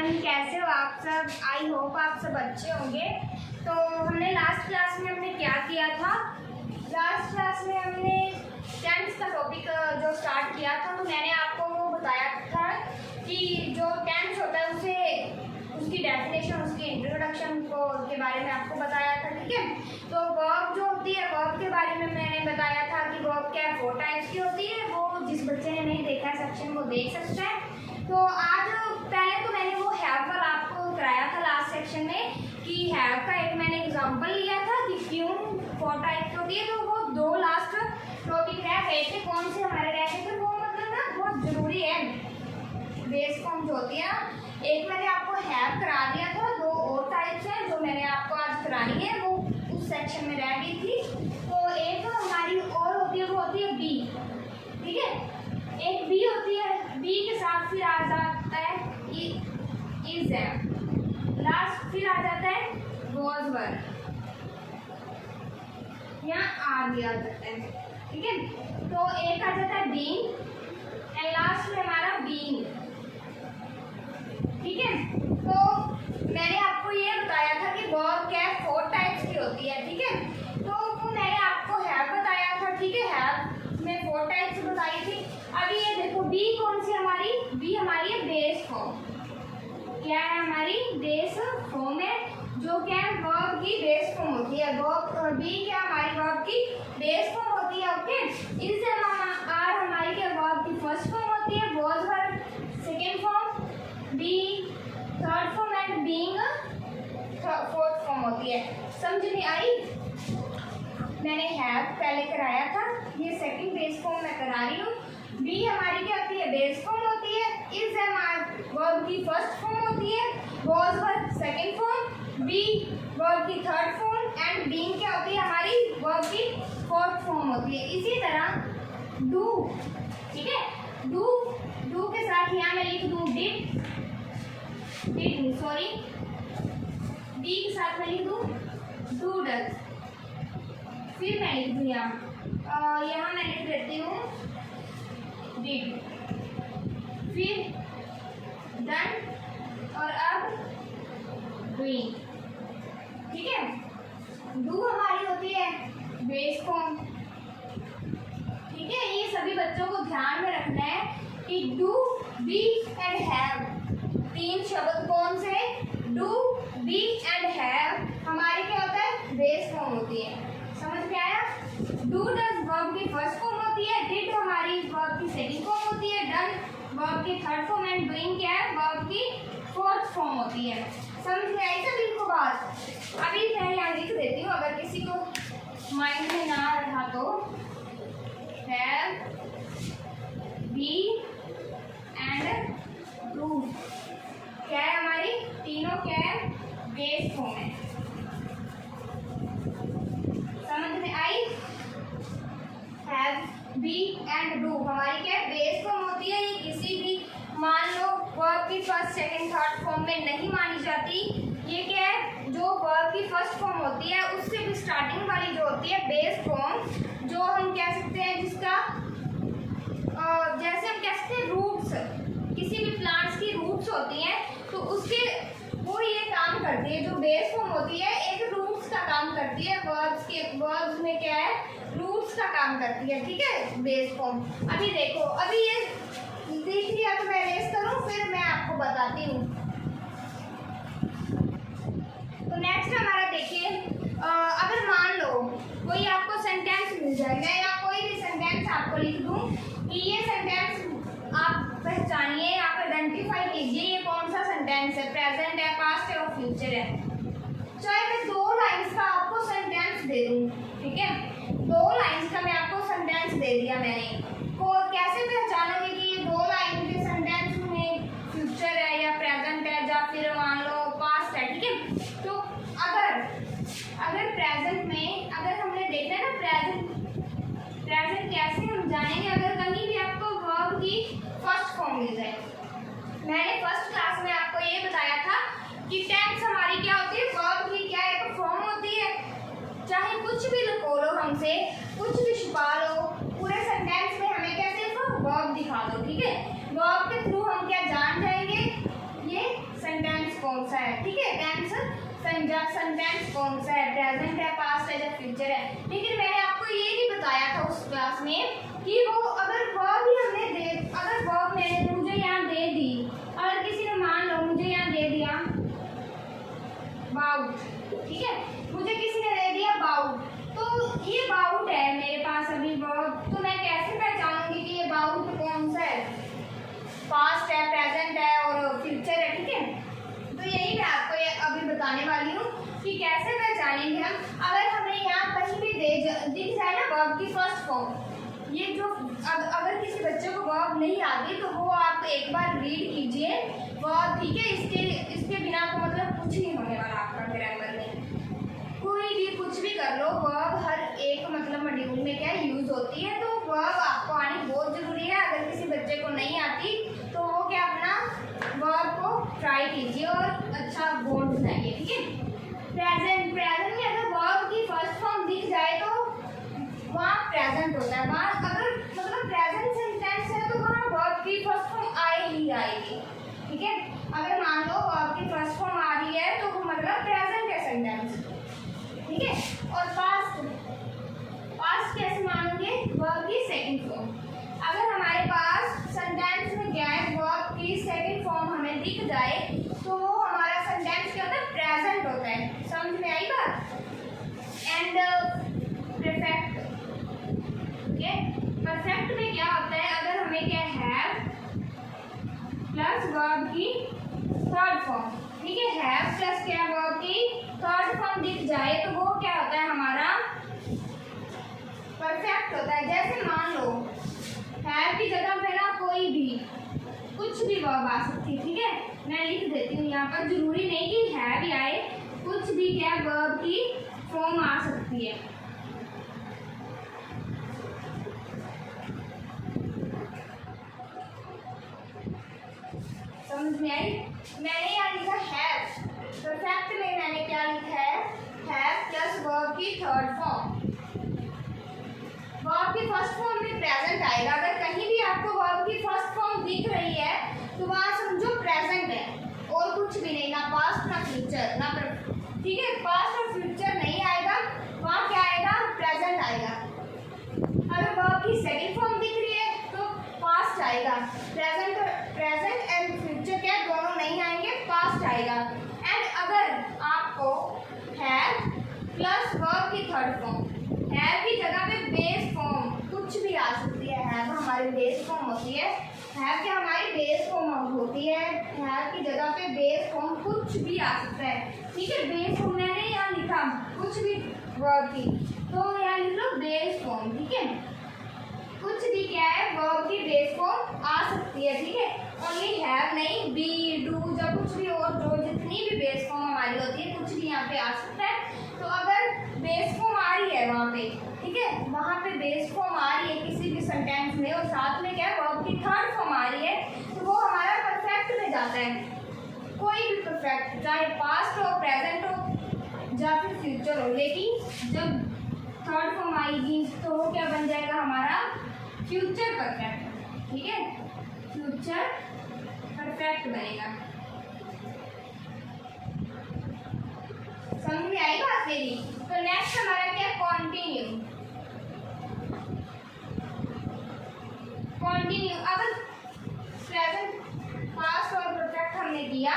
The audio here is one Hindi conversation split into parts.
एवरीवन, कैसे हो आप सब। आई होप आप सब अच्छे होंगे। तो हमने लास्ट क्लास में क्या किया था। लास्ट क्लास में हमने टेंस का टॉपिक जो स्टार्ट किया था, तो मैंने आपको वो बताया था कि जो टेंस होता है उसे उसकी डेफिनेशन, उसकी इंट्रोडक्शन के बारे में आपको बताया था। ठीक है, तो वर्ब जो होती है, वर्ब के बारे में मैंने बताया था कि वर्ब क्या 4 टाइप्स की होती है। वो जिस बच्चे ने नहीं देखा है सेक्शन वो देख सकता है। तो आज पहले तो मैंने वो हैव पर आपको कराया था लास्ट सेक्शन में कि हैव का एक मैंने एग्जांपल लिया था कि क्यों 4 टाइप्स होती है। तो वो 2 लास्ट टॉपिक रह गए थे। कौन से हमारे रह गए थे, वो मतलब ना बहुत ज़रूरी है। बेस फॉर्म जो होती है, एक मैंने आपको हैव करा दिया था, 2 और टाइप्स हैं जो मैंने आपको आज करानी है, वो उस सेक्शन में रह गई थी। तो एक हमारी और होती है, वो होती है बी। ठीक है, एक बी होती है, बी के साथ फिर आ जाता है इज है, लास्ट फिर आ जाता है वाज वर, यहाँ आ दिया जाता है। ठीक है, तो एक आ जाता है बीइंग एंड लास्ट में हमारा बीइंग। ठीक है, तो मैंने आपको ये बताया था कि वर्ब क्या 4 टाइप्स की होती है। ठीक है, तो वो मैंने आपको हैव बताया था। ठीक है, हैव में 4 टाइप्स बताई थी। अभी ये देखो बी कौन सी हमारी, बी हमारी है बेस फॉर्म। क्या है हमारी बेस फॉर्म है, जो क्या है वर्ब की बेस फॉर्म होती है। वर्ब बी क्या हमारी वर्ब की बेस फॉर्म होती है। ओके, इनसे आर हमारी क्या वर्ब की फर्स्ट फॉर्म होती है, was were second form, be third form and being fourth form होती है। समझ में आई। मैंने हैव पहले कराया था, ये सेकंड बेस फॉर्म मैं करा रही हूँ। बी हमारी क्या होती है, बेस फॉर्म होती है। इज हमारी वर्ब की फर्स्ट फॉर्म होती है, was were second form, be verb की थर्ड फॉर्म एंड बीइंग क्या होती है हमारी वर्ब की फोर्थ फॉर्म होती है। इसी तरह डू। ठीक है, डू के साथ यहाँ मैं लिख दूँ डिड सॉरी, डी के साथ मैं लिख दूँ डू डज। फिर मैं लिख दूँ यहाँ मैं लिख देती हूँ डिड, फिर डन और अब डूइंग। ठीक है, डू हमारी होती है बेस फॉर्म। ठीक है, ये सभी बच्चों को ध्यान में रखना है कि डू, बी एंड हैव, 3 शब्द कौन से, डू, बी एंड हैव हमारी क्या होता है बेस फॉर्म होती है। समझ में आया। डू डज वर्ब की फर्स्ट फॉर्म होती है, डिड हमारी वर्ब की सेकंड फॉर्म होती है, डन वर्ब की थर्ड फॉर्म एंड डूइंग क्या है वर्ब की फोर्थ फॉर्म होती है। समझ में आई सभी को बात। अभी मैं यहाँ लिख देती हूँ, अगर किसी को माइंड में ना रहा तो हैव, बी एंड डू क्या है हमारी तीनों क्या है बेस फॉर्म है। समझ में आई। हैव, बी एंड डू हमारी क्या है बेस फॉर्म होती है। ये किसी भी मान लो वर्ब की फर्स्ट सेकंड थर्ड फॉर्म में नहीं मानी जाती। ये क्या है, जो वर्ब की फर्स्ट फॉर्म होती है उससे भी स्टार्टिंग वाली जो होती है बेस फॉर्म, जो हम कह सकते हैं जिसका जैसे हम कह सकते हैं रूट्स, किसी भी प्लांट्स की रूट्स होती हैं, तो उसके वो ये काम करती है, जो बेस फॉर्म होती है एक रूट्स का काम करती है। वर्ब्स में क्या है रूट्स का काम करती है। ठीक है, बेस फॉर्म। अभी देखो, अभी ये देख लिया तो मैं रेस करूँ, फिर मैं आपको बताती हूँ। तो नेक्स्ट हमारा देखिए, अगर मान लो कोई आपको सेंटेंस मिल जाए, मैं या कोई भी सेंटेंस आपको लिख दूँ कि ये सेंटेंस आप पहचानिए, आप आइडेंटिफाई कीजिए ये कौन सा सेंटेंस है, प्रेजेंट है, पास्ट है और फ्यूचर है। चाहे मैं 2 लाइन्स का आपको सेंटेंस दे दूँ। ठीक है, 2 लाइन्स का मैं आपको सेंटेंस दे दिया मैंने, को कैसे पहचानोगे कि ये 2 लाइन के सेंटेंस में फ्यूचर है या प्रेजेंट है या फिर मान लो पास्ट है। ठीक है, तो अगर प्रेजेंट में अगर हमने देखना है ना प्रेजेंट कैसे हम जानेंगे, अगर कहीं भी आपको वर्ब की फर्स्ट फॉर्म मिल जाए। मैंने फर्स्ट क्लास में आपको ये बताया था कि टेंस हमारी क्या होती है, वर्ब की क्या एक फॉर्म होती है। चाहे कुछ भी लुको लो हमसे, कुछ भी छुपा लो, पूरे सेंटेंस में हमें क्या सिर्फ वर्ब दिखा दो। ठीक है, वर्ब के थ्रू हम क्या जान जाएंगे, ये सेंटेंस या सेंटेंस कौन सा है, प्रेजेंट है, पास्ट है या फ्यूचर है। लेकिन मैंने आपको ये भी बताया था उस क्लास में कि वो अगर वर्ब ही हमने अगर वर्ब मैंने मुझे यहाँ दे दी, अगर किसी ने मान लो मुझे यहाँ दे दिया बाउट, ठीक है, मुझे किसी ने दे दिया बाउट, तो ये बाउट है मेरे पास अभी वर्ब, तो मैं कैसे पहचानूंगी कि ये बाउट कौन सा है, पास्ट है, प्रेजेंट है और फ्यूचर है, ठीक है। तो यही मैं आपको ये अभी बताने वाली हूँ कि कैसे पहचानेंगे हम। अगर हमें यहाँ कहीं भी दिख जाए ना वर्ब की फर्स्ट फॉर्म, ये जो अगर किसी बच्चे को वर्ब नहीं आती तो वो आप एक बार रीड कीजिए वर्ब, ठीक है। इसके बिना तो मतलब कुछ नहीं होने वाला आपका ग्रामर में। कोई भी कुछ भी कर लो, वर्ब हर एक मतलब मॉड्यूल में क्या यूज होती है, तो वर्ब आपको आनी बहुत जरूरी है। अगर किसी बच्चे को नहीं आती तो वो क्या अपना वर्ब को ट्राई कीजिए और अच्छा बॉन्ड बनाइए, ठीक है। प्रेजेंट में अगर वर्ब की फर्स्ट फॉर्म दिख जाए तो वहाँ प्रेजेंट होता है, वहाँ अगर मतलब प्रेजेंट सेंटेंस है तो वहाँ वर्ब की फर्स्ट फॉर्म आएगी, ठीक है। अगर मान लो वर्ब की फर्स्ट फॉर्म आ रही है तो वो मतलब प्रेजेंट है सेंटेंस, ठीक है। और पास्ट कैसे मानोगे, वर्ब की सेकंड फॉर्म। अगर हमारे पास सेंटेंस में क्या है, वर्ब की सेकंड फॉर्म हमें दिख जाए तो वो हमारा सेंटेंस क्या होता है, प्रेजेंट होता है। समझ में आई बात। एंड परफेक्ट, परफेक्ट में क्या होता है, अगर हमें क्या हैव प्लस वर्ब की थर्ड फॉर्म, ठीक है, हैव प्लस क्या वर्ब की थर्ड फॉर्म दिख जाए तो वो क्या होता है, हमारा परफेक्ट होता है। जैसे मान लो हैव की जगह पे ना कोई भी कुछ भी वर्ब आ सकती है, ठीक है। मैं लिख देती हूँ यहाँ पर, जरूरी नहीं कि हैव ही आए, कुछ भी क्या वर्ब की फॉर्म आ सकती है। समझ में आई। मैंने यहाँ लिखा हैव, परफेक्ट में मैंने क्या लिखा है, हैव प्लस वर्ब की थर्ड फॉर्म। वर्ब की फर्स्ट फॉर्म में प्रेजेंट आएगा। अगर कहीं भी आपको वर्ब की फर्स्ट फॉर्म दिख रही है तो वहाँ समझो प्रेजेंट है और कुछ भी नहीं, ना पास्ट ना फ्यूचर ना, ठीक है। पास्ट और फ्यूचर नहीं आएगा, वहाँ क्या आएगा, प्रेजेंट आएगा। अगर वर्ब की सेकंड फॉर्म दिख रही है तो पास्ट आएगा, प्रेजेंट एंड फ्यूचर क्या दोनों नहीं आएंगे, पास्ट आएगा। एंड अगर आपको हैव प्लस वर्ब की थर्ड फॉर्म, हैव की जगह पे बेस फॉर्म कुछ भी आ सकती है, हैव हमारी बेस फॉर्म होती है, हैव क्या हमारी बेस फॉर्म होती है, हैव की जगह पे बेस फॉर्म कुछ भी आ सकता है, ठीक है। बेस फॉर्म मैंने यहाँ लिखा कुछ भी वर्ब की, तो यहाँ लिख लो बेस फॉर्म, ठीक है। कुछ भी क्या है, वर्ब की बेस फॉर्म आ सकती है, ठीक है। ओनली हैव नहीं, बी, डू या कुछ भी और जो जितनी भी बेस फॉर्म हमारी होती है कुछ भी यहाँ पे आ सकता है। तो अगर बेस फॉर्म आ रही है वहाँ पे, ठीक है, वहाँ पे बेस फॉर्म आ रही है किसी भी सेंटेंस में और साथ में क्या है वर्ब की थर्ड फॉर्म आ रही है, तो वो हमारा परफेक्ट में जाता है। कोई भी परफेक्ट, चाहे पास्ट हो, प्रेजेंट हो या फिर फ्यूचर हो, लेकिन जब थर्ड फॉर्म आएगी तो वो क्या बन जाएगा, हमारा फ्यूचर परफेक्ट, ठीक है, फ्यूचर परफेक्ट बनेगा। समझ में आई बात मेरी। तो नेक्स्ट हमारा क्या, कॉन्टिन्यू। अगर प्रेजेंट, पास्ट और परफेक्ट हमने किया,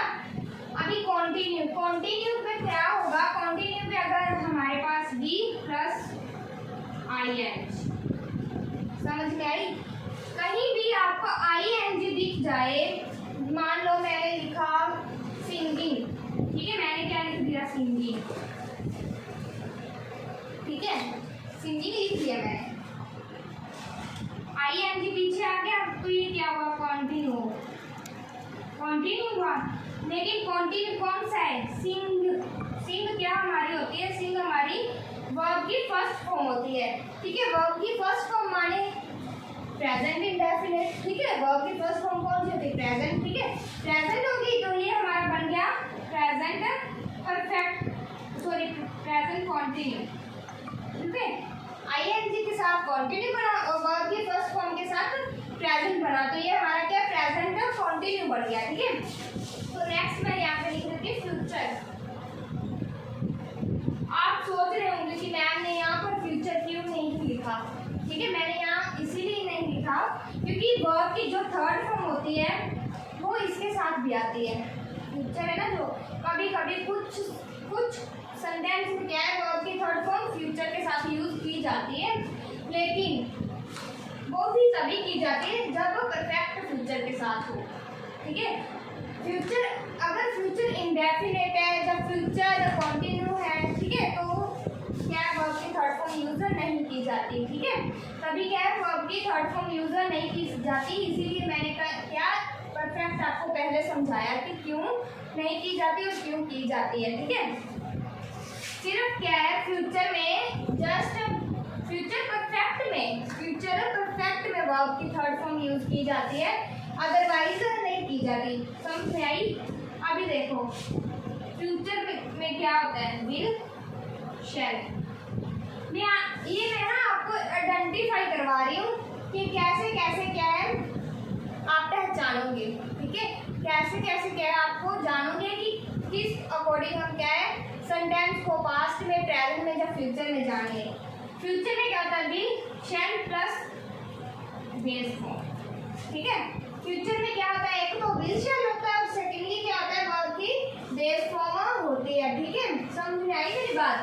अभी कॉन्टिन्यू पे क्या होगा, कॉन्टिन्यू पे अगर हमारे पास बी प्लस ING, समझ में आई। कहीं भी आपको ING दिख जाए, मान लो मैंने लिखा सिंगिंग, ठीक है, मैंने क्या लिख दिया, सिंगिंग, ठीक है, सिंगिंग लिख दिया मैंने, ING पीछे आ गया तो ये क्या हुआ, कॉन्टिन्यू हुआ। लेकिन कॉन्टिन्यू कौन सा है, सिंग क्या हमारी होती है, सिंग हमारी वर्ब की फर्स्ट फॉर्म होती है, ठीक है। वर्ब की फर्स्ट फॉर्म माने प्रेजेंट इंडेफिनिट, ठीक है। वर्ब की फर्स्ट फॉर्म कौन सी होती है, प्रेजेंट, ठीक है। प्रेजेंट होगी तो ये हमारा बन गया present perfect, sorry present continue, ठीक है। ING के साथ कॉन्टिन्यू बना और वर्ब की फर्स्ट फॉर्म के साथ प्रेजेंट बना, तो ये हमारा क्या प्रेजेंट कॉन्टिन्यू बन गया, ठीक है। तो नेक्स्ट मैं यहाँ पे लिख देती हूँ फ्यूचर। थर्ड फॉर्म होती है वो इसके साथ भी आती है। फ्यूचर है ना, जो कभी कभी कुछ सेंटेंस में क्या है वर्ब की थर्ड फॉर्म फ्यूचर के साथ यूज की जाती है, लेकिन वो भी तभी की जाती है जब वो परफेक्ट फ्यूचर के साथ हो। ठीक है, फ्यूचर अगर फ्यूचर इंडेफिनिट है, जब फ्यूचर कंटिन्यू है, ठीक है, तो क्या है वर्ब की थर्ड फॉर्म यूजर नहीं की जाती। ठीक है, तभी क्या है वर्ब की थर्ड फॉर्म यूजर नहीं की जाती, इसीलिए मैंने क्या परफेक्ट आपको पहले समझाया कि क्यों नहीं की जाती और क्यों की जाती है। ठीक है, सिर्फ क्या है फ्यूचर में फ्यूचर परफेक्ट में वर्ब की थर्ड फॉर्म यूज की जाती है, अदरवाइज नहीं की जाती। समझ में आई? अभी देखो फ्यूचर में क्या होता है, विल शैल। ये मैं ना आपको आइडेंटिफाई करवा रही हूँ कि कैसे कैसे क्या है आप पहचानोगे। ठीक है, कैसे कैसे क्या है आपको जानोगे कि किस अकॉर्डिंग हम क्या है सेंटेंस को पास्ट में, प्रेजेंट में या फ्यूचर में जानेंगे। फ्यूचर में क्या होता है, will shell plus base form. ठीक है, फ्यूचर में क्या होता है, एक तो विल शैल होता है और सेकेंडली क्या होता है वर्ब की बेस फॉर्म होती है। ठीक है, समझ में आई मेरी बात?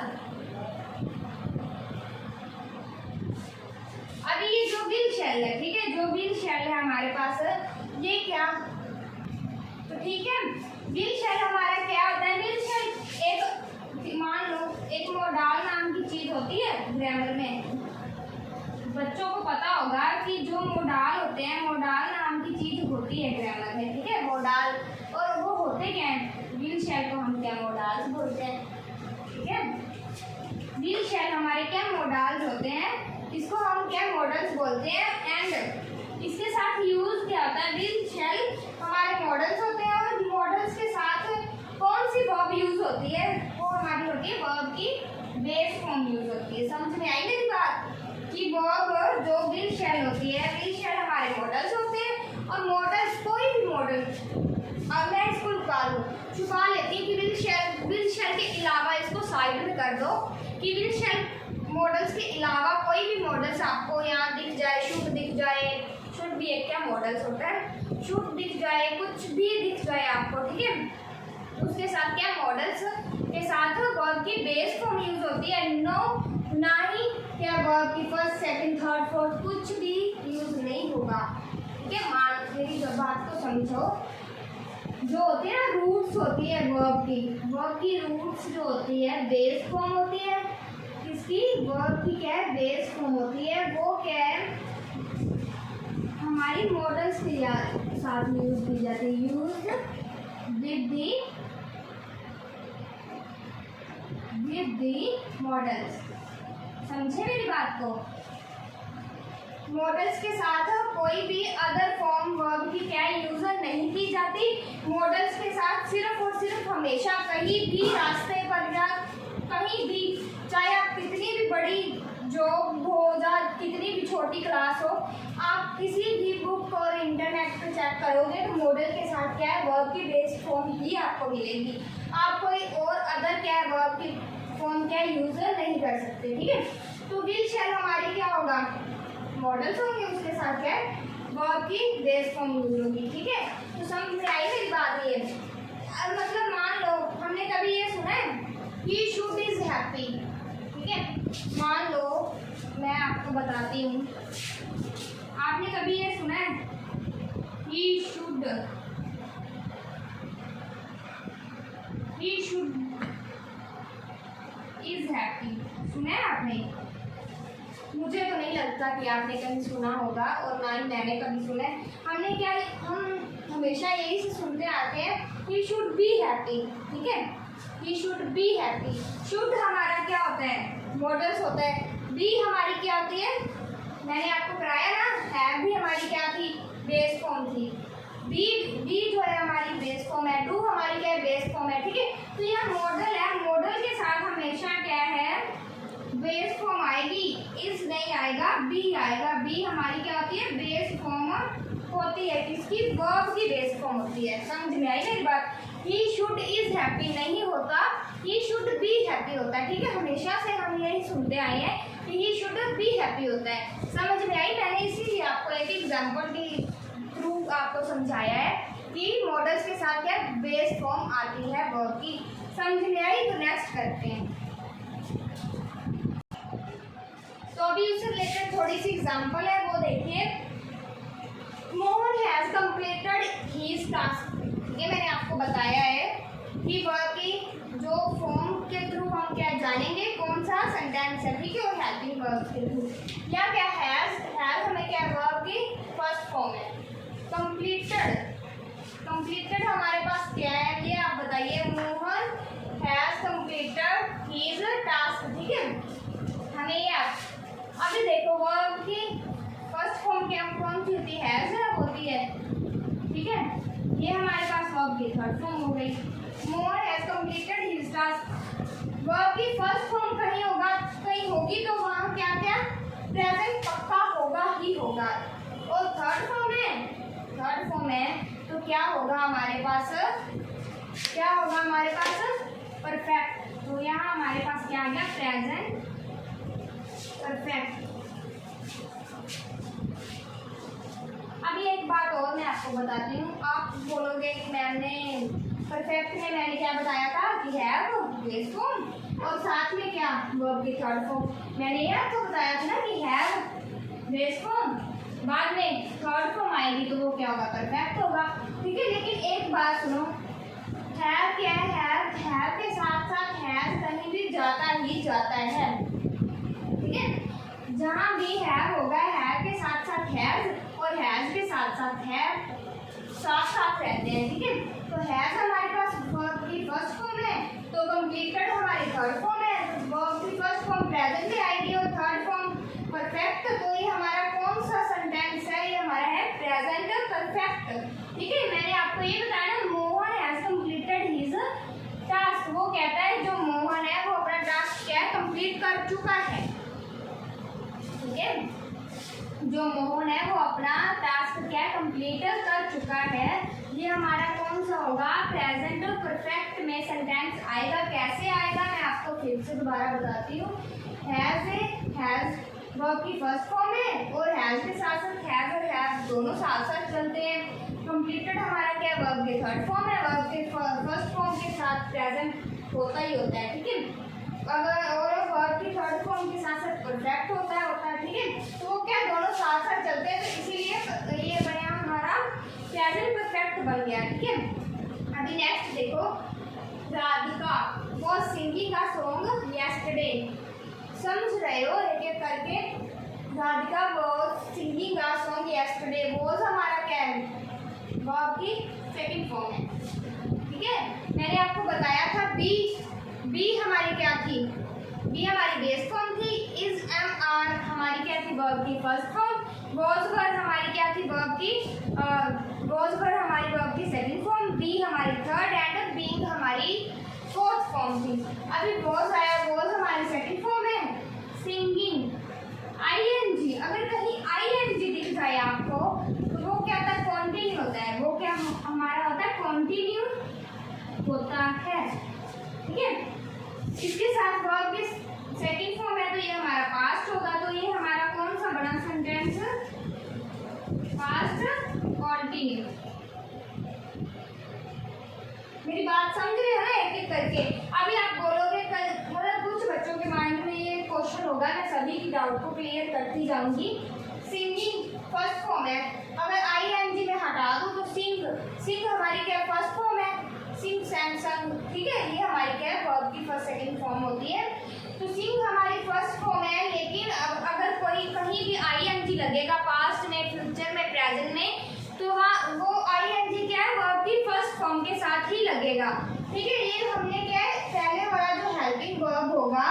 अभी ये जो विल शैल है, ठीक है, जो विल शैल है हमारे पास, ये क्या, तो ठीक है विल शैल हमारा क्या होता है, विल शैल एक मान लो एक मोडाल नाम की चीज होती है ग्रामर में। बच्चों को पता होगा कि जो मोडाल होते हैं, मोडाल नाम की चीज होती है ग्रामर में। ठीक है, मोडाल, और वो होते क्या है, विल शैल को हम क्या मोडाल्स बोलते हैं। ठीक है, विल शैल हमारे क्या मोडाल्स होते हैं, इसको हम क्या मॉडल्स बोलते हैं। एंड इसके साथ यूज क्या होता है, विल शैल हमारे मॉडल्स होते हैं, और मॉडल्स के साथ कौन सी वर्ब यूज होती है, वो हमारी होती है वर्ब की बेस फॉर्म यूज होती है। समझ में आई मेरी बात? कि वर्ब जो विल शैल होती है, विल शैल हमारे मॉडल्स होते हैं, और मॉडल्स कोई भी मॉडल, और मैं इसको छुपा लेती हूँ कि विल शैल के अलावा इसको साइड में कर दो कि विल शैल मॉडल्स के अलावा कोई भी मॉडल्स आपको यहाँ दिख जाए, शुड दिख जाए, शुड भी एक क्या मॉडल्स होता है, शुड दिख जाए, कुछ भी दिख जाए आपको। ठीक है, उसके साथ क्या मॉडल्स के साथ वर्ब की बेस फॉर्म यूज होती है। ना ही क्या वर्ब की फर्स्ट, सेकंड, थर्ड, फोर्थ कुछ भी यूज नहीं होगा। ठीक है, मेरी बात को समझो। जो होती है ना रूट्स होती है वर्ब की रूट्स जो होती है बेस फॉर्म होती है, इसकी वर्ब की क्या है बेस फॉर्म होती है, वो क्या है हमारी मॉडल्स के साथ यूज की जाती है, यूज विद दी मॉडल्स। समझे मेरी बात को? मॉडल्स के साथ कोई भी अदर फॉर्म वर्ब की क्या यूजर नहीं की जाती। मॉडल्स के साथ सिर्फ और सिर्फ हमेशा कहीं भी रास्ते पर या कहीं भी, चाहे आप कितनी भी बड़ी जॉब हो या कितनी भी छोटी क्लास हो, आप किसी भी बुक और इंटरनेट पर चेक करोगे तो मॉडल के साथ क्या है वर्ब की बेस फॉर्म ही आपको मिलेगी। आप कोई और अदर क्या है वर्ब की फॉर्म क्या यूजर नहीं कर सकते। ठीक है, तो विल शैल हमारी क्या होगा, मॉडल्स होंगे, उसके साथ क्या है वर्ब की बेस फॉर्म यूज होगी। ठीक है, तो समझ में आई मेरी बात? ये मतलब मान लो हमने कभी ये सुना है ही शुड इज हैप्पी। ठीक है, मान लो मैं आपको बताती हूँ, आपने कभी ये सुना है ही शुड इज हैप्पी, सुना है आपने? मुझे तो नहीं लगता कि आपने कहीं सुना होगा, और ना ही मैंने कभी सुना है। हम हमेशा यही से सुनते आते हैं ही शुड बी हैप्पी। ठीक है, he should be happy. Should हमारा क्या होता है, मॉडल्स होता है। बी हमारी क्या होती है, मैंने आपको कराया ना, हैव भी हमारी क्या थी, बेस फॉर्म थी। बी जो है हमारी बेस फॉर्म है, डू हमारी क्या है, बेस फॉर्म है। ठीक है, तो यह मॉडल है, मॉडल के साथ हमेशा क्या है बेस फॉर्म आएगी, इज नहीं आएगा, बी आएगा। बी हमारी क्या होती है, बेस फॉर्म होती है, किसकी, वर्ब की बेस फॉर्म होती है। समझ में आई मेरी बात? ही शुड इज हैप्पी नहीं होता, ही शुड बी हैप्पी होता है। ठीक है, हमेशा से हम यही सुनते आए हैं कि ही शुड बी हैप्पी होता है। समझ में आई? मैंने इसीलिए आपको एक एग्जाम्पल के थ्रू थ्रू आपको समझाया है कि मॉडल्स के साथ क्या बेस फॉर्म आती है वर्ब की। समझ में आई? तो नेक्स्ट करते हैं। तो अभी उससे रिलेटेड थोड़ी सी एग्जांपल है, वो देखिए। Mohan has completed his task. ये मैंने आपको बताया है कि वर्ब की जो फॉर्म के थ्रू हम क्या जानेंगे, कौन सा सेंटेंस है, ठीक है, और हेल्पिंग वर्ब के थ्रू। या क्या हैज हमें क्या वर्ब की फर्स्ट फॉर्म है। कंप्लीटेड हमारे पास क्या है, ये आप बताइए। Mohan has completed his task, ठीक है, हमें ये अभी देखो वर्ब की फर्स्ट फॉर्म क्या कौन सी होती है, हैज होती है, ठीक है। ये हमारे पास वर्ब की थर्ड फॉर्म हो गई। Mohan has completed his task. Verb की फर्स्ट फॉर्म कहीं होगी तो वहाँ क्या क्या प्रेजेंट पक्का होगा ही होगा। और थर्ड फॉर्म है तो क्या होगा हमारे पास, परफेक्ट। तो यहाँ हमारे पास क्या आ गया, प्रेजेंट परफेक्ट। अभी एक बात और मैं आपको बताती हूँ। आप बोलोगे कि मैंने परफेक्ट में मैंने क्या बताया था कि हैव बेस फॉर्म और साथ में क्या वर्ब की थर्ड फॉर्म। मैंने ये आपको बताया था ना कि हैव बेस फॉर्म, बाद में थर्ड फॉर्म आएगी तो वो क्या होगा, परफेक्ट होगा, ठीक है। लेकिन एक बात सुनो, हैव क्या है, हैव के साथ साथ हैज कहीं भी जाता ही जाता है, ठीक है। जहाँ भी हैव होगा, हैव के साथ साथ हैज और हैज के साथ साथ हैव साथ रहते हैं, ठीक है। तो हैज हमारे पास वर्ब की फर्स्ट फॉर्म है, तो कंप्लीटेड हमारी थर्ड फॉर्म है। वर्ब की फर्स्ट फॉर्म प्रेजेंट में आएगी और थर्ड फॉर्म परफेक्ट। तो ये हमारा कौन सा सेंटेंस है, ये हमारा है प्रेजेंट परफेक्ट, ठीक है। मैंने आपको ये बताया ना, Mohan has completed his task. वो कहता है जो मोहन है वो अपना टास्क क्या कंप्लीट कर चुका है, ठीक है। जो मोहन है वो अपना टास्क क्या कंप्लीट कर चुका है। ये हमारा कौन सा होगा, प्रेजेंट और परफेक्ट में सेंटेंस आएगा। कैसे आएगा मैं आपको फिर से दोबारा बताती हूँ। हैज वर्ब की फर्स्ट फॉर्म है और हैज के साथ साथ हैज और हैव दोनों साथ साथ चलते हैं। कंप्लीटेड हमारा क्या वर्ब की थर्ड फॉर्म है, वर्ब के फर्स्ट फॉर्म के साथ प्रेजेंट होता ही होता है, ठीक है। अगर और वर्ब की थर्ड फॉर्म के साथ साथ परफेक्ट होता है, ठीक है। तो वो क्या दोनों साथ साथ चलते हैं, तो इसीलिए ये बना हमारा प्रेजेंट परफेक्ट बन गया, ठीक है। अभी नेक्स्ट देखो, राधिका वो सिंगिंग का सॉन्ग यस्टरडे। समझ रहे हो एक एक करके। राधिका वो सिंगिंग का सॉन्ग यस्टरडे, वो हमारा क्या है, वर्ब की सेकंड फॉर्म है, ठीक है। मैंने आपको बताया था बी हमारी क्या थी, बी हमारी बेस फॉर्म थी। इज एम आर हमारी क्या थी, वर्ब की फर्स्ट फॉर्म। वॉज वर हमारी क्या थी, वर्ब की सेकंड फॉर्म। बी हमारी थर्ड एंड बीइंग हमारी फोर्थ फॉर्म थी। अभी वॉज आया, वॉज हमारी सेकंड फॉर्म है। सिंगिंग आईएनजी, अगर कहीं आईएनजी दिख जाए आपको तो वो क्या होता है, कॉन्टिन्यू होता है। वो क्या हमारा होता है, कॉन्टिन्यू होता है, ठीक है। इसके साथ वर्ब की सेकंड फॉर्म है तो ये हमारा पास्ट होगा। तो ये हमारा कौन सा बना सेंटेंस, पास्ट कॉन्टिन्यू। मेरी बात समझ रहे हो ना एक एक करके। अभी आप बोलोगे मतलब कुछ बच्चों के माइंड में ये क्वेश्चन होगा, मैं सभी की डाउट को क्लियर करती जाऊंगी। सिंगिंग फर्स्ट फॉर्म है, अगर आईएनजी में हटा दो तो सिंग हमारी क्या फर्स्ट फॉर्म है, सिंग सैमसंग, ठीक है। ये हमारी क्या है, वर्ब की फर्स्ट सेकंड फॉर्म होती है। तो सिंग हमारी फर्स्ट फॉर्म है, लेकिन अगर कोई कहीं भी आईएनजी लगेगा पास्ट में, फ्यूचर में, प्रेजेंट में, तो वहाँ वो आईएनजी क्या है, वर्ब की फर्स्ट फॉर्म के साथ ही लगेगा, ठीक है। ये हमने क्या है, पहले वाला जो हेल्पिंग वर्ब होगा,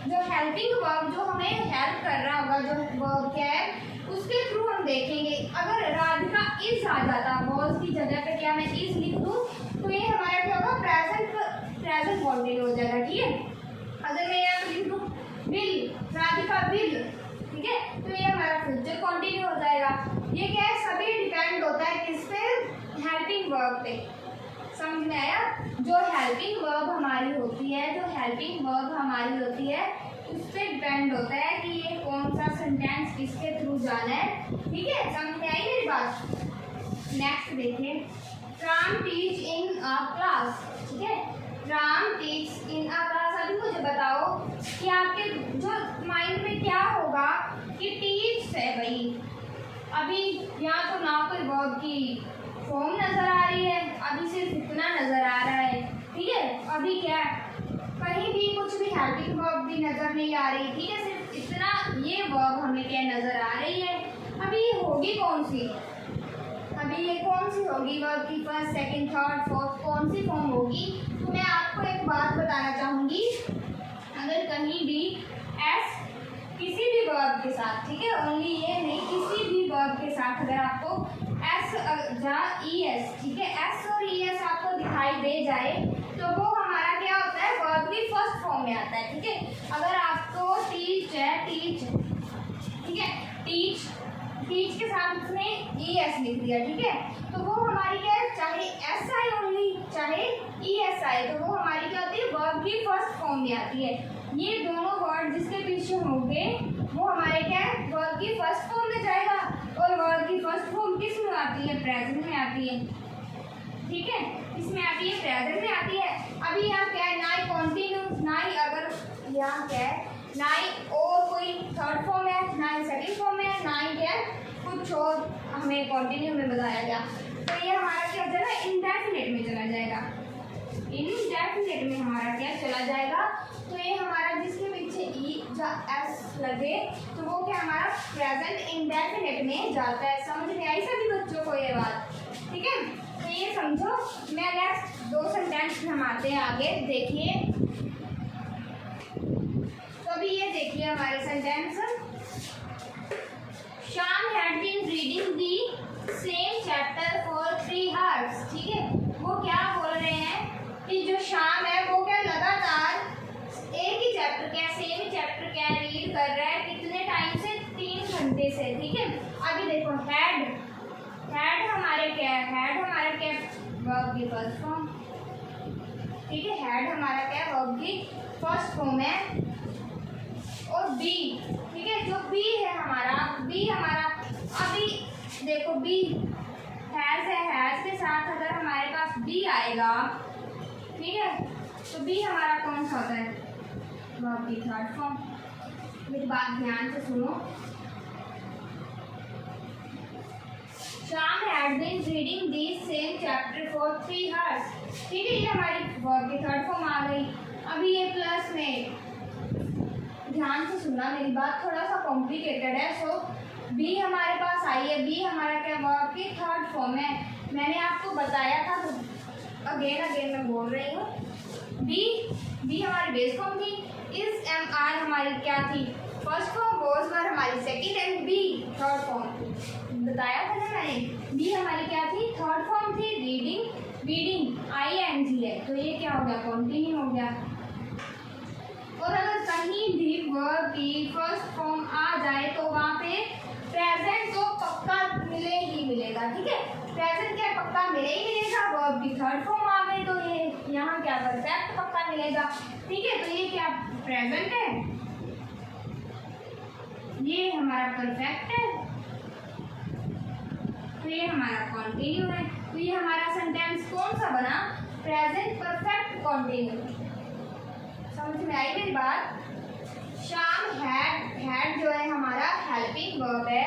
जो हेल्पिंग वर्ब जो हमें हेल्प कर रहा होगा, जो वर्ब क्या है उसके थ्रू हम देखेंगे। अगर राधिका इज आ जाता, वॉज की जगह पे क्या मैं इज लिख दूँ तो ये हमारा क्या होगा, प्रेजेंट कॉन्टिन्यू हो जाएगा, ठीक है। अगर मैं यहाँ पे लिख दूँ विल, राधिका विल, ठीक है, तो ये हमारा फ्यूचर कॉन्टिन्यू हो जाएगा। ये क्या है, सभी डिपेंड होता है किस पे, हेल्पिंग वर्ब पे। समझ में आया। जो हेल्पिंग वर्ब हमारी होती है उस पर डिपेंड होता है कि ये कौन सा सेंटेंस किसके थ्रू जाना है, ठीक है। समझ में आई मेरी बात। नेक्स्ट देखिए, Ram teach in a class. ठीक है, Ram teach in a class. अभी मुझे बताओ कि आपके जो माइंड में क्या होगा कि टीच है भाई। अभी यहाँ तो ना कोई वर्ब की फॉर्म नजर आ रही है, अभी सिर्फ इतना नजर आ रहा है। ठीक है, अभी क्या कहीं भी कुछ भी हेल्पिंग वर्ब भी नजर नहीं आ रही। ठीक है, सिर्फ इतना ये वर्ब हमें क्या नजर आ रही है। अभी ये होगी कौन सी, अभी ये कौन सी होगी वर्ब की, फर्स्ट सेकंड थर्ड फोर्थ कौन सी फॉर्म होगी। तो मैं आपको एक बात बताना चाहूँगी, अगर कहीं भी एस किसी भी वर्ब के साथ, ठीक है, ओनली ये नहीं, किसी भी वर्ब के साथ अगर आपको एस जहाँ ई एस, ठीक है, एस और ई एस आपको दिखाई दे जाए तो वो हमारा क्या होता है, वर्ब की फर्स्ट फॉर्म में आता है। ठीक है, अगर आपको टीच है, टीच, ठीक है, टीच, टीच के साथ उसने ई एस लिख दिया। ठीक है, तो वो हमारी क्या है, चाहे एस आई ओनली चाहे ई एस आई, तो वो हमारी क्या होती है, वर्ब की फर्स्ट फॉर्म में आती है। ये दोनों वर्ड जिसके पीछे होंगे वो हमारे क्या है, वर्ब की फर्स्ट फॉर्म में जाएगा। और वर्ब की फर्स्ट फॉर्म किस में आती है, प्रेजेंट में आती है। ठीक है, इसमें आती है, प्रेजेंट में आती है। अभी यहाँ क्या है, ना ही कॉन्टिन्यूस, ना ही अगर यहाँ क्या है, ना ही और कोई थर्ड फॉर्म है, ना ही सेकंड फॉर्म है, ना ही क्या है कुछ और हमें कॉन्टिन्यू में बताया गया। तो ये हमारा क्या हो जाएगा, इंडेफिनिट में चला जाएगा, इंडेफिनिट में हमारा क्या चला जाएगा। तो ये हमारा जिसके पीछे ई या एस लगे तो वो क्या हमारा प्रेजेंट इंडेफिनिट में जाता है। समझ में आई सभी बच्चों को ये बात? ठीक है, तो ये समझो। मैं नेक्स्ट दो सेंटेंस हम आते हैं आगे, देखिए। तो अभी ये देखिए हमारे sentence, Shyam had been reading the same chapter for 3 hours. ठीक है, वो क्या बोल रहे हैं कि जो श्याम है वो क्या लगातार एक ही चैप्टर क्या, सेम ही चैप्टर क्या रीड कर रहा है, कितने टाइम से, 3 घंटे से। ठीक है, अभी देखो हैड, हैड हमारे क्या है, हैड हमारा क्या वर्ब की फर्स्ट फॉर्म। ठीक है, हैड हमारा क्या वर्ब की फर्स्ट फॉर्म है। और बी, ठीक है, जो बी है हमारा, बी हमारा, अभी देखो बी हैज है, हैज के साथ अगर हमारे पास बी आएगा, ठीक है, तो बी हमारा कौन सा होता है, वर्ब की थर्ड फॉर्म। मेरी बात ध्यान से सुनो, Shyam had been reading this same chapter for 3 hours. ठीक है, ये हमारी वर्ब की थर्ड फॉर्म आ गई। अभी ये प्लस में ध्यान से सुनना, मेरी बात थोड़ा सा कॉम्प्लिकेटेड है। सो बी हमारे पास आई है, बी हमारा क्या वर्ब की थर्ड फॉर्म है। मैंने आपको बताया था, तो अगेन मैं बोल रही हूँ, बी हमारी बेस फॉर्म थी, इज एम आर हमारी क्या थी, फर्स्ट फॉर्म, वॉज वर हमारी second, and be third form. बताया था ना मैंने, बी हमारी क्या थी, थर्ड फॉर्म थी, reading, reading I N G है, तो ये क्या हो गया, कॉन्टिन्यू हो गया। और अगर कहीं भी वर्ब की फर्स्ट फॉर्म आ जाए तो वहाँ पे प्रेजेंट तो पक्का मिले ही मिलेगा। ठीक है, प्रेजेंट क्या पक्का मिले ही मिलेगा। वर्ब की थर्ड फॉर्म आ गई तो ये यहाँ क्या परफेक्ट पक्का मिलेगा। ठीक है, तो ये क्या प्रेजेंट है, ये हमारा परफेक्ट है, तो ये हमारा कॉन्टिन्यू है। तो ये हमारा सेंटेंस कौन सा बना, प्रेजेंट परफेक्ट कॉन्टिन्यू। समझ में आई मेरी बात? श्याम हैड जो है हमारा हेल्पिंग वर्ब है,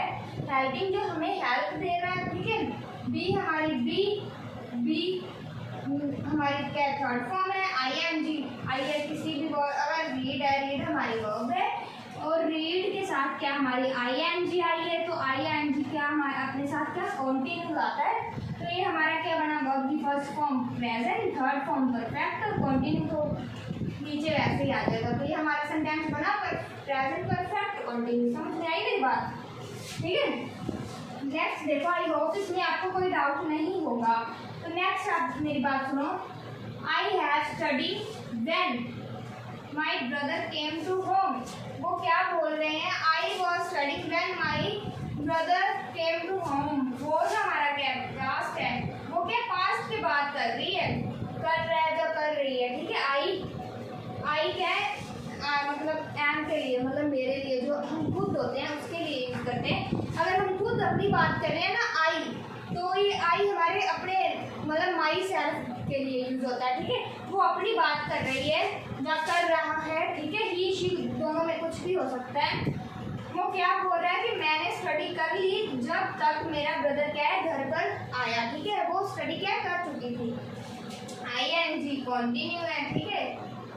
हेल्पिंग जो हमें हेल्प दे रहा है। ठीक है, बी हमारी बी हमारी क्या थर्ड फॉर्म है, आई है किसी भी वर्ब, अगर रीड है, रीड हमारी वर्ब है, और रीड के साथ क्या हमारी आई है, तो आई क्या हमारे अपने साथ क्या कॉन्टिन्यू आता है। तो ये हमारा क्या बना, वर्ब की first form present, third form perfect, और कॉन्टिन्यू तो नीचे वैसे ही आ जाएगा। तो ये हमारा सेंटेंस बना प्रेजेंट परफेक्ट कॉन्टिन्यू। समझ में आई मेरी बात? ठीक है, नेक्स्ट देखो, आई होप इसमें आपको कोई डाउट नहीं होगा। तो नेक्स्ट आप मेरी बात सुनो, I have study when my brother came to home. वो क्या बोल रहे हैं, I was studying when my brother came to home. वो जो हमारा क्या पास्ट है, वो क्या पास्ट की बात कर रही है, कर रहा है जो कर रही है। ठीक है, आई क्या है, मतलब एम के लिए, मतलब मेरे लिए, जो हम खुद होते हैं उसके लिए यूज करते हैं। अगर हम खुद अपनी बात कर रहे हैं ना, आई, तो ये आई हमारे अपने मतलब माई सेल्फ के लिए यूज होता है, ठीक है। वो अपनी बात कर रही है या कर रहा है, ठीक है, ही शी दोनों में कुछ भी हो सकता है। वो क्या बोल रहा है कि मैंने स्टडी कर ली जब तक मेरा ब्रदर क्या है घर पर आया, ठीक है। वो स्टडी क्या कर चुकी थी, ING कंटिन्यू है, ठीक है।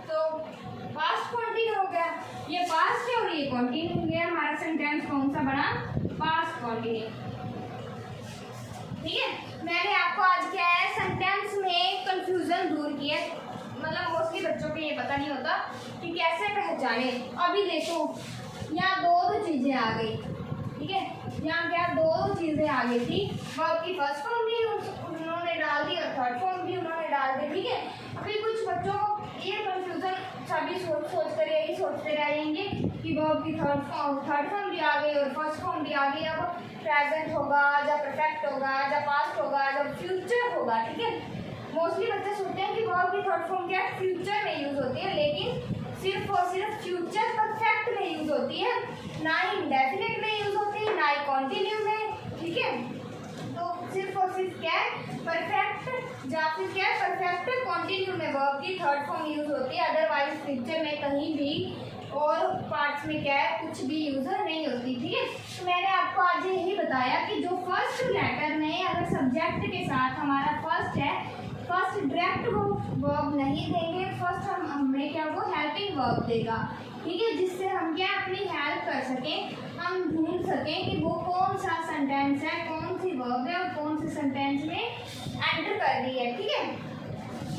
तो पास्ट कंटिन्यू हो गया, ये पास्ट है और ये कंटिन्यू हो गया। हमारा सेंटेंस कौन सा बना, पास्ट कंटिन्यू, ठीक है। मैंने आपको आज क्या है सेंटेंस में कंफ्यूजन दूर किया, मतलब मोस्टली बच्चों को ये पता नहीं होता कि कैसे पहचाने। अभी देखो यहाँ दो चीज़ें आ गई, ठीक है। यहाँ क्या दो चीज़ें आ गई थी, वर्ब की फर्स्ट फॉर्म भी उन्होंने डाल दी और थर्ड फॉर्म भी उन्होंने डाल दी, ठीक है। अभी कुछ बच्चों को ये कंफ्यूजन सभी सोच कर यही सोचते रहेंगे कि वर्ब की थर्ड फॉर्म भी आ गई और फर्स्ट फॉर्म भी आ गई। अब प्रेजेंट होगा या परफेक्ट होगा या पास्ट होगा या फ्यूचर होगा, ठीक है। मोस्टली बच्चे सोचते हैं कि वर्ब की थर्ड फॉर्म क्या फ्यूचर में यूज होती है, लेकिन सिर्फ और सिर्फ फ्यूचर परफेक्ट में यूज होती है, ना ही इंडेफिनिट में यूज होती है, ना ही कॉन्टिन्यू में, ठीक है। तो सिर्फ और सिर्फ क्या है परफेक्ट या फिर क्या है परफेक्ट कॉन्टिन्यू में वर्ब की थर्ड फॉर्म यूज होती है। अदरवाइज फ्यूचर में कहीं भी और पार्ट्स में क्या है कुछ भी यूजर नहीं होती, ठीक है। तो मैंने आपको आज यही बताया कि जो फर्स्ट लेटर में अगर सब्जेक्ट के साथ हमारा फर्स्ट है, फर्स्ट डायरेक्ट वो वर्ब नहीं देंगे, फर्स्ट हमें क्या वो हेल्पिंग वर्ब देगा, ठीक है। जिससे हम क्या अपनी हेल्प कर सकें, हम ढूंढ सकें कि वो कौन सा सेंटेंस है, कौन सी वर्ब है और कौन से सेंटेंस में एंटर कर रही है, ठीक है।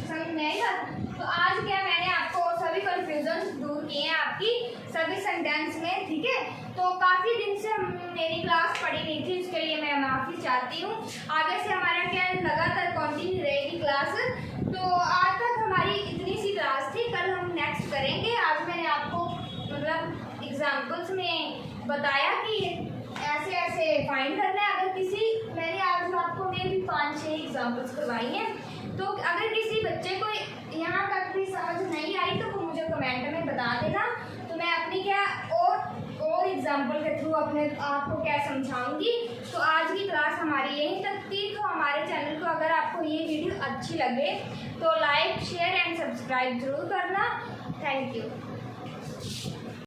समझ में आएगा। तो आज क्या मैंने आपको सभी कंफ्यूजन दूर किए हैं आपकी सभी सेंटेंस में, ठीक है। तो काफ़ी दिन से मेरी क्लास पढ़ी नहीं थी, इसके लिए मैं माफ़ी चाहती हूँ। आगे से हमारा क्या लगातार कंटिन्यू रहेगी क्लास। तो आज तक हमारी इतनी सी क्लास थी, कल हम नेक्स्ट करेंगे। आज मैंने आपको मतलब एग्जाम्पल्स में बताया कि ऐसे ऐसे फाइंड करना है। अगर किसी मैंने आज आपको में भी 5-6 एग्जाम्पल्स करवाई हैं, तो अगर किसी बच्चे को यहाँ तक भी समझ नहीं आई तो वो मुझे कमेंट में बता देना, तो मैं अपनी क्या और एग्जाम्पल के थ्रू अपने आपको क्या समझाऊंगी। तो आज की क्लास हमारी यहीं तक थी। तो हमारे चैनल को अगर आपको ये वीडियो अच्छी लगे तो लाइक शेयर एंड सब्सक्राइब जरूर करना। Thank you.